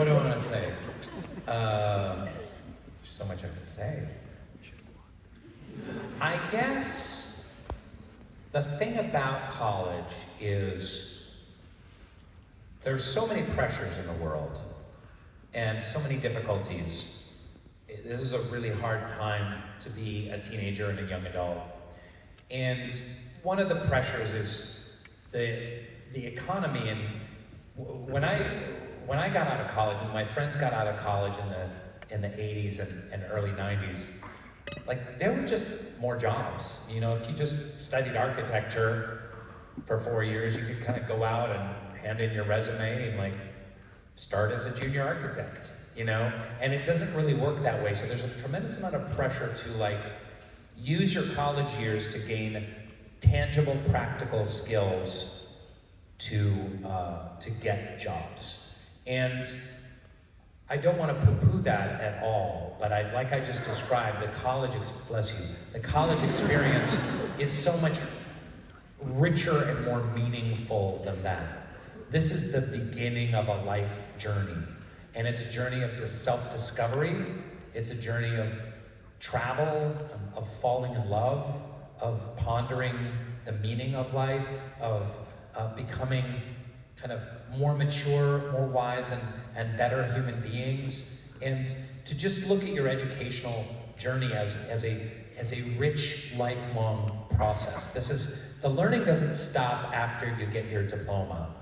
do I want to say? There's so much I could say. I guess the thing about college is there's so many pressures in the world and so many difficulties. This is a really hard time to be a teenager and a young adult. And one of the pressures is the economy. And when I got out of college, when my friends got out of college in the 80s and early 90s, like there were just more jobs. You know, if you just studied architecture for 4 years, you could kind of go out and hand in your resume and like start as a junior architect, you know? And it doesn't really work that way. So there's a tremendous amount of pressure to like use your college years to gain tangible, practical skills to get jobs. And I don't want to poo-poo that at all, but like I just described, the college experience is so much richer and more meaningful than that. This is the beginning of a life journey, and it's a journey of self-discovery. It's a journey of travel, of falling in love, of pondering the meaning of life, of becoming kind of more mature, more wise, and better human beings, and to just look at your educational journey as a rich, lifelong process. The learning doesn't stop after you get your diploma.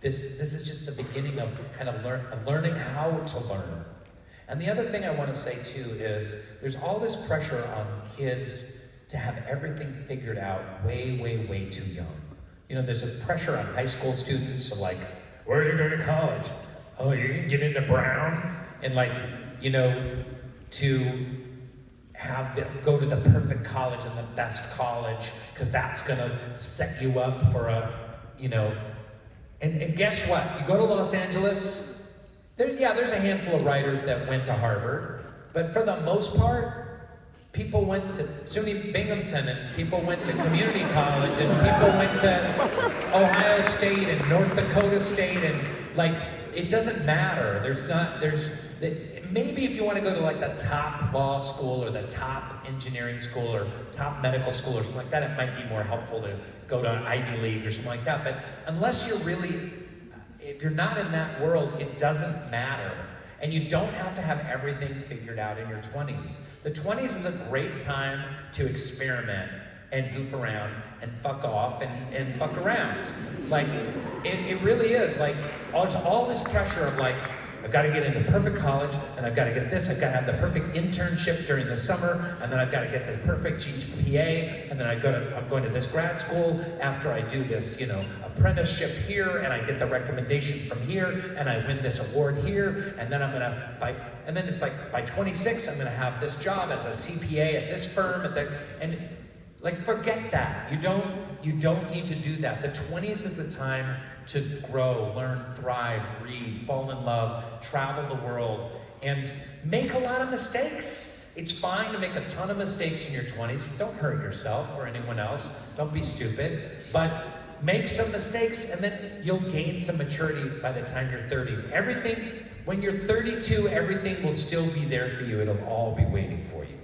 This is just the beginning of kind of learning how to learn. And the other thing I want to say too is there's all this pressure on kids to have everything figured out way, way, way too young. You know, there's this pressure on high school students of like, where are you going to college? Oh, you can get into Brown? And like, you know, to have them go to the perfect college and the best college, because that's going to set you up for a, you know, and guess what? You go to Los Angeles, there's a handful of writers that went to Harvard, but for the most part, people went to SUNY Binghamton, and people went to community college, and people went to Ohio State and North Dakota State, and like, it doesn't matter. Maybe if you want to go to like the top law school or the top engineering school or top medical school or something like that, it might be more helpful to go to an Ivy League or something like that. But unless if you're not in that world, it doesn't matter. And you don't have to have everything figured out in your 20s. The 20s is a great time to experiment and goof around and fuck off and fuck around. Like, it really is. Like, all this pressure of like, I've got to get into perfect college, and I've got to get this, I've got to have the perfect internship during the summer, and then I've got to get this perfect GPA, and then I'm going to this grad school after I do this, you know, apprenticeship here, and I get the recommendation from here, and I win this award here, and then and then it's like, by 26, I'm gonna have this job as a CPA at this firm, and like, forget that. You don't need to do that. The 20s is the time to grow, learn, thrive, read, fall in love, travel the world, and make a lot of mistakes. It's fine to make a ton of mistakes in your 20s. Don't hurt yourself or anyone else. Don't be stupid. But make some mistakes, and then you'll gain some maturity by the time you're 30s. When you're 32, everything will still be there for you. It'll all be waiting for you.